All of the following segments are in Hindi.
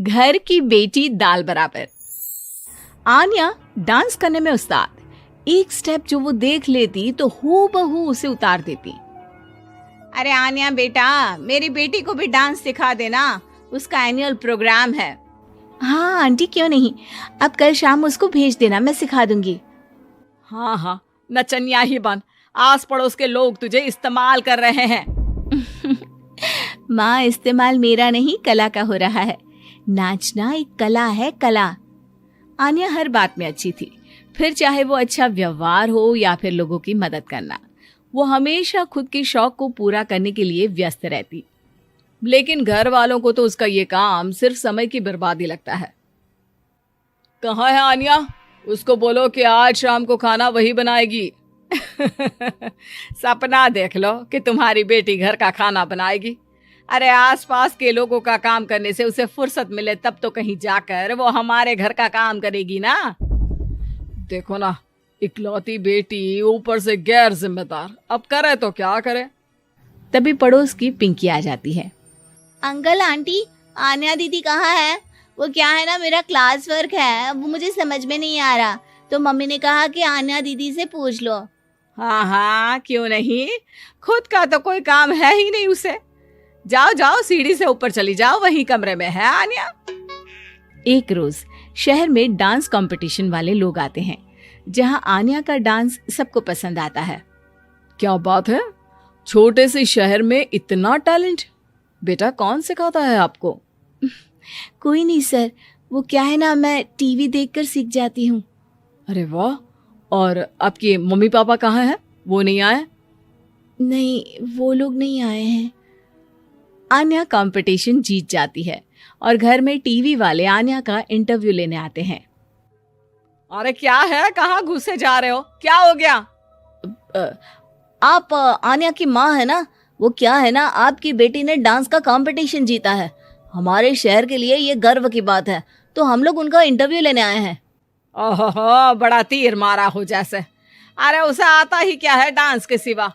घर की बेटी दाल बराबर। आन्या डांस करने में उस्ताद। एक स्टेप जो वो देख लेती तो हूबहू उसे उतार देती। अरे आन्या बेटा, मेरी बेटी को भी डांस सिखा देना, उसका एनुअल प्रोग्राम है। हाँ आंटी, क्यों नहीं, अब कल शाम उसको भेज देना, मैं सिखा दूंगी। हाँ हाँ, नचनिया ही बन, आस पड़ोस के लोग तुझे इस्तेमाल कर रहे हैं। माँ, इस्तेमाल मेरा नहीं कला का हो रहा है। नाचना एक कला है, कला। आन्या हर बात में अच्छी थी, फिर चाहे वो अच्छा व्यवहार हो या फिर लोगों की मदद करना, वो हमेशा खुद के शौक को पूरा करने के लिए व्यस्त रहती। लेकिन घर वालों को तो उसका ये काम सिर्फ समय की बर्बादी लगता है। कहाँ है आन्या? उसको बोलो कि आज शाम को खाना वही बनाएगी। सपना देख लो कि तुम्हारी बेटी घर का खाना बनाएगी। अरे आसपास के लोगों का काम करने से उसे फुर्सत मिले तब तो कहीं जाकर वो हमारे घर का काम करेगी ना। देखो ना, इकलौती बेटी, ऊपर से गैर जिम्मेदार, अब करे तो क्या करे। तभी पड़ोस की पिंकी आ जाती है। अंकल आंटी, आन्या दीदी कहाँ है? वो क्या है ना, मेरा क्लास वर्क है, वो मुझे समझ में नहीं आ रहा, तो मम्मी ने कहा कि आन्या दीदी से पूछ लो। हाँ हाँ, क्यों नहीं, खुद का तो कोई काम है ही नहीं उसे। जाओ जाओ, सीढ़ी से ऊपर चली जाओ, वही कमरे में है आन्या। एक रोज शहर में डांस कंपटीशन वाले लोग आते हैं, जहां आन्या का डांस सबको पसंद आता है। क्या बात है, छोटे से शहर में इतना टैलेंट? बेटा कौन सिखाता है आपको? कोई नहीं सर, वो क्या है ना, मैं टीवी देखकर सीख जाती हूँ। अरे वाह, और आपके मम्मी पापा कहाँ हैं? वो नहीं आए? नहीं, वो लोग नहीं आए हैं। आन्या कंपटीशन जीत जाती है और घर में टीवी वाले आन्या का इंटरव्यू लेने आते हैं। अरे क्या है, कहाँ घुसे जा रहे हो, क्या हो गया? आप आन्या की माँ है ना? वो क्या है ना, आपकी बेटी ने डांस का कंपटीशन जीता है, हमारे शहर के लिए ये गर्व की बात है, तो हम लोग उनका इंटरव्यू लेने आए हैं। ओहो, बड़ा तीर मारा हो जैसे। अरे उसे आता ही क्या है डांस के सिवा,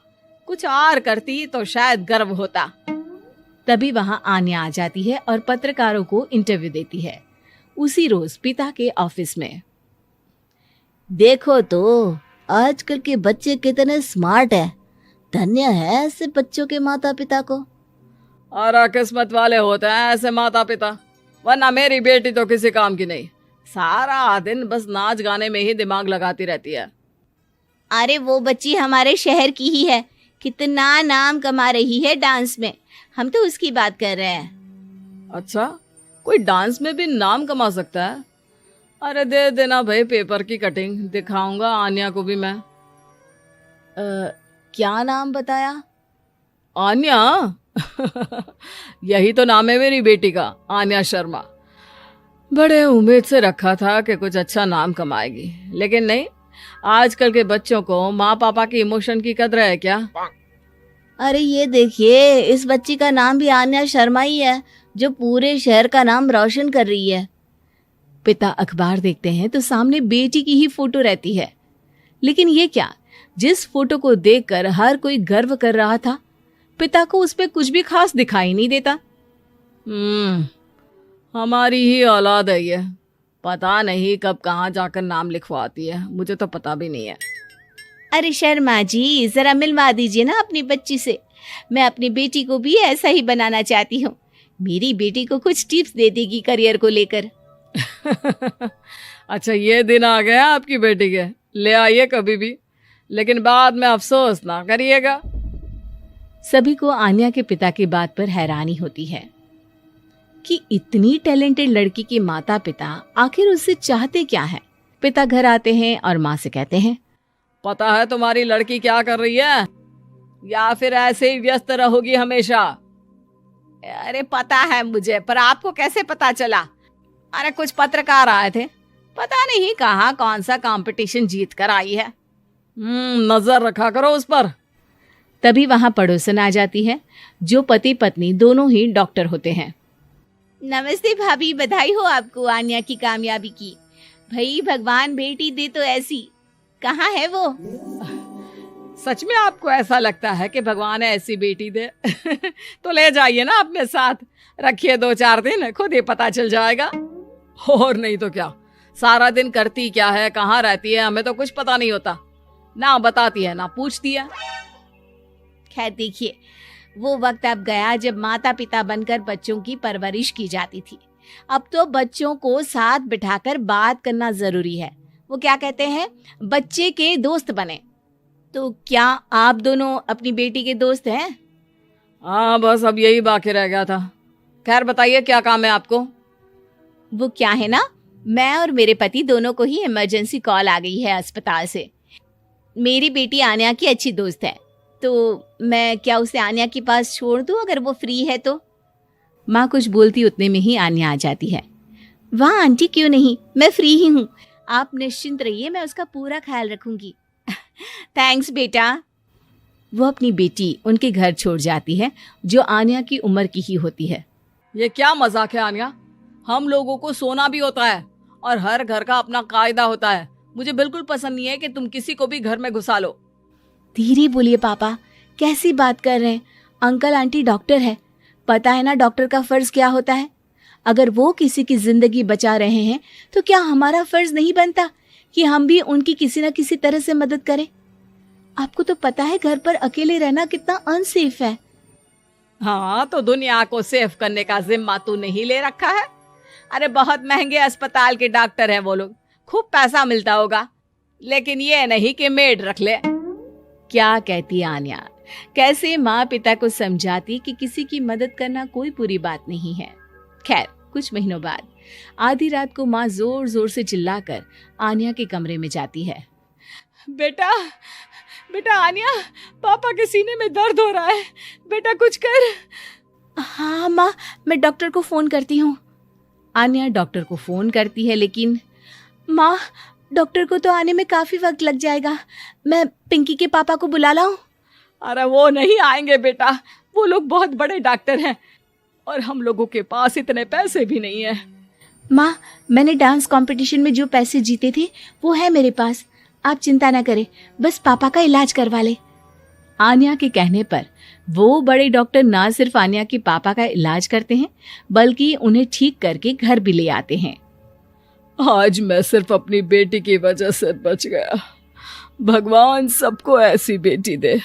कुछ और करती तो शायद गर्व होता। तभी वहां आन्या आ जाती है और पत्रकारों को इंटरव्यू देती है। उसी रोज पिता के ऑफिस में। देखो तो आजकल के बच्चे कितने स्मार्ट हैं, धन्य है ऐसे बच्चों के माता पिता को। और किस्मत वाले होते हैं ऐसे माता पिता, वरना मेरी बेटी तो किसी काम की नहीं, सारा दिन बस नाच गाने में ही दिमाग लगाती रहती है। अरे वो बच्ची हमारे शहर की ही है, कितना नाम कमा रही है डांस में, हम तो उसकी बात कर रहे हैं। अच्छा, कोई डांस में भी नाम कमा सकता है? अरे दे देना भाई पेपर की कटिंग, दिखाऊंगा आन्या को भी मैं। क्या नाम बताया? आन्या? यही तो नाम है मेरी बेटी का, आन्या शर्मा। बड़े उम्मीद से रखा था कि कुछ अच्छा नाम कमाएगी, लेकिन नहीं। आजकल के बच्चों को माँ पापा की इमोशन की कदर है क्या? अरे ये देखिए, इस बच्ची का नाम भी आन्या शर्मा ही है, जो पूरे शहर का नाम रोशन कर रही है। पिता अखबार देखते हैं तो सामने बेटी की ही फोटो रहती है। लेकिन ये क्या, जिस फोटो को देखकर हर कोई गर्व कर रहा था, पिता को उस पे कुछ भी खास दिखाई नहीं देता। हमारी ही औलाद है ये, पता नहीं कब कहाँ जाकर नाम लिखवाती है, मुझे तो पता भी नहीं है। अरे शर्मा जी, जरा मिलवा दीजिए ना अपनी बच्ची से, मैं अपनी बेटी को भी ऐसा ही बनाना चाहती हूँ। मेरी बेटी को कुछ टिप्स दे देगी करियर को लेकर। अच्छा, ये दिन आ गया आपकी बेटी के, ले आइए कभी भी, लेकिन बाद में अफसोस ना करिएगा। सभी को आन्या के पिता की बात पर हैरानी होती है कि इतनी टैलेंटेड लड़की के माता पिता आखिर उससे चाहते क्या है। पिता घर आते हैं और माँ से कहते हैं, पता है तुम्हारी लड़की क्या कर रही है, या फिर ऐसे ही व्यस्त रहोगी हमेशा? अरे पता है मुझे, पर आपको कैसे पता चला? अरे कुछ पत्रकार आए थे, पता नहीं कहाँ कौन सा कंपटीशन जीत कर आई है। नजर रखा करो उस पर। तभी वहां पड़ोसन आ जाती है, जो पति पत्नी दोनों ही डॉक्टर होते हैं। नमस्ते भाभी, बधाई हो आपको आन्या की कामयाबी की। भाई भगवान बेटी दे तो ऐसी। कहाँ है वो? सच में आपको ऐसा लगता है कि भगवान ऐसी बेटी दे? तो ले जाइए ना अपने साथ, रखिए 2-4 दिन, खुद ही पता चल जाएगा। और नहीं तो क्या, सारा दिन करती क्या है, कहाँ रहती है, हमें तो कुछ पता नहीं होता, ना बताती है ना पूछती है। खैर देखिए, वो वक्त अब गया जब माता पिता बनकर बच्चों की परवरिश की जाती थी। अब तो बच्चों को साथ बिठाकर बात करना जरूरी है। वो क्या कहते हैं, बच्चे के दोस्त बने। तो क्या आप दोनों अपनी बेटी के दोस्त हैं? हाँ, बस अब यही बाकी रह गया था। खैर बताइए, क्या काम है आपको? वो क्या है ना, मैं और मेरे पति दोनों को ही इमरजेंसी कॉल आ गई है अस्पताल से। मेरी बेटी आन्या की अच्छी दोस्त है, तो मैं क्या उसे आन्या के पास छोड़ दूं अगर वो फ्री है तो? माँ कुछ बोलती उतने में ही आन्या आ जाती है। वाह आंटी, क्यों नहीं, मैं फ्री ही हूँ, आप निश्चिंत रहिए, मैं उसका पूरा ख्याल रखूंगी। थैंक्स बेटा। वो अपनी बेटी उनके घर छोड़ जाती है, जो आन्या की उम्र की ही होती है। ये क्या मजाक है आन्या? हम लोगों को सोना भी होता है और हर घर का अपना कायदा होता है। मुझे बिल्कुल पसंद नहीं है कि तुम किसी को भी घर में घुसा लो। धीरे बोलिए पापा, कैसी बात कर रहे हैं? अंकल आंटी डॉक्टर है, पता है ना डॉक्टर का फर्ज क्या होता है। अगर वो किसी की जिंदगी बचा रहे हैं तो क्या हमारा फर्ज नहीं बनता कि हम भी उनकी किसी न किसी तरह से मदद करें? आपको तो पता है घर पर अकेले रहना कितना अनसेफ है। हाँ, तो दुनिया को सेफ करने का जिम्मा तू नहीं ले रखा है? अरे बहुत महंगे अस्पताल के डॉक्टर हैं वो लोग, खूब पैसा मिलता होगा, लेकिन ये नहीं कि मेड रख ले। क्या कहती आन्या, कैसे माँ पिता को समझाती कि किसी की मदद करना कोई बुरी बात नहीं है। खैर कुछ महीनों बाद आधी रात को माँ जोर जोर से चिल्लाकर आन्या के कमरे में जाती है। बेटा बेटा आन्या, पापा के सीने में दर्द हो रहा है, बेटा कुछ कर। हाँ माँ, मैं डॉक्टर को फोन करती हूँ। आन्या डॉक्टर को फोन करती है, लेकिन माँ डॉक्टर को तो आने में काफी वक्त लग जाएगा, मैं पिंकी के पापा को बुला लाऊं? अरे वो नहीं आएंगे बेटा, वो लोग बहुत बड़े डॉक्टर हैं और हम लोगों के पास इतने पैसे भी नहीं है। माँ, मैंने डांस कंपटीशन में जो पैसे जीते थे वो है मेरे पास, आप चिंता ना करें, बस पापा का इलाज करवा ले। आन्या के कहने पर वो बड़े डॉक्टर ना सिर्फ आन्या के पापा का इलाज करते हैं, बल्कि उन्हें ठीक करके घर भी ले आते हैं। आज मैं सिर्फ अपनी बेटी की वजह से बच गया। भगवान सबको ऐसी बेटी दे।